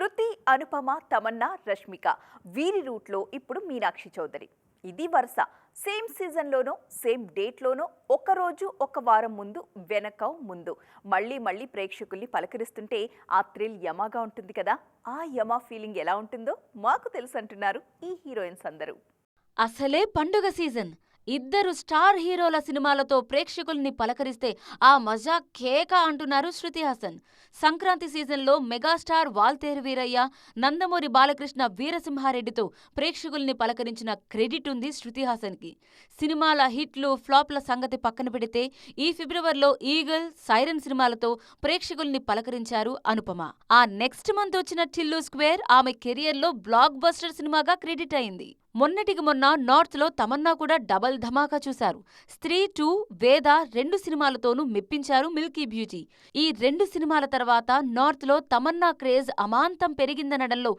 శృతి, అనుపమ, తమన్నా, రష్మిక వీరి రూట్లో ఇప్పుడు మీనాక్షి చౌదరి. ఇది వరుస. సేమ్ సీజన్లోనో సేమ్ డేట్లోనో ఒక రోజు ఒక వారం ముందు వెనక ముందు మళ్ళీ మళ్ళీ ప్రేక్షకుల్ని పలకరిస్తుంటే ఆ థ్రిల్ యమాగా ఉంటుంది కదా. ఆ యమా ఫీలింగ్ ఎలా ఉంటుందో మాకు తెలుసు అంటున్నారు ఈ హీరోయిన్స్ అందరూ. అసలే పండుగ సీజన్. ఇద్దరు స్టార్ హీరోల సినిమాలతో ప్రేక్షకుల్ని పలకరిస్తే ఆ మజా కేక అంటున్నారు శృతి హాసన్. సంక్రాంతి సీజన్లో మెగాస్టార్ వాల్తేరు వీరయ్య, నందమూరి బాలకృష్ణ వీరసింహారెడ్డితో ప్రేక్షకుల్ని పలకరించిన క్రెడిట్ ఉంది శృతి హాసన్కి. సినిమాల హిట్లు, ఫ్లాప్ల సంగతి పక్కన పెడితే ఈ ఫిబ్రవరిలో ఈగల్, సైరన్ సినిమాలతో ప్రేక్షకుల్ని పలకరించారు అనుపమ. ఆ నెక్స్ట్ మంత్ వచ్చిన టిల్లు స్క్వేర్ ఆమె కెరియర్లో బ్లాక్ బస్టర్ సినిమాగా క్రెడిట్ అయింది. మొన్నటికి మొన్న నార్త్లో తమన్నా కూడా డబల్ ధమాకా చూశారు. స్త్రీ 2, వేద 2 సినిమాలతోనూ మెప్పించారు మిల్కీ బ్యూటీ. ఈ 2 సినిమాల తర్వాత నార్త్లో తమన్నా క్రేజ్ అమాంతం పెరిగిందనడంలో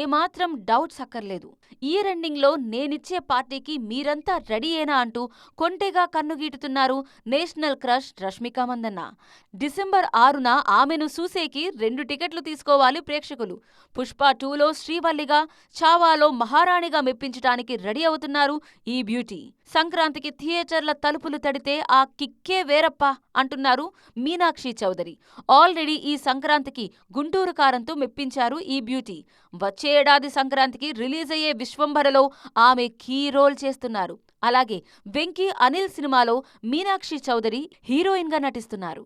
ఏమాత్రం డౌట్స్ అక్కర్లేదు. ఇయర్ ఎండింగ్లో నేనిచ్చే పార్టీకి మీరంతా రెడీయేనా అంటూ కొంటెగా కన్నుగీటుతున్నారు national crush Rashmika Mandanna. December 6న ఆమెను చూసేకి 2 టికెట్లు తీసుకోవాలి ప్రేక్షకులు. పుష్ప 2లో శ్రీవల్లిగా, చావాలో మహారాణిగా మెప్పించటానికి రెడీ అవుతున్నారు ఈ బ్యూటీ. సంక్రాంతికి థియేటర్ల తలుపులు తడితే ఆ కిక్కే వేరప్ప అంటున్నారు మీనాక్షి చౌదరి. ఆల్రెడీ ఈ సంక్రాంతికి గుంటూరు కారంతో మెప్పించారు ఈ బ్యూటీ. వచ్చే ఏడాది సంక్రాంతికి రిలీజ్ అయ్యే విశ్వంభరలో ఆమె కీ రోల్ చేస్తున్నారు. అలాగే వెంకీ, అనిల్ సినిమాలో మీనాక్షి చౌదరి హీరోయిన్గా నటిస్తున్నారు.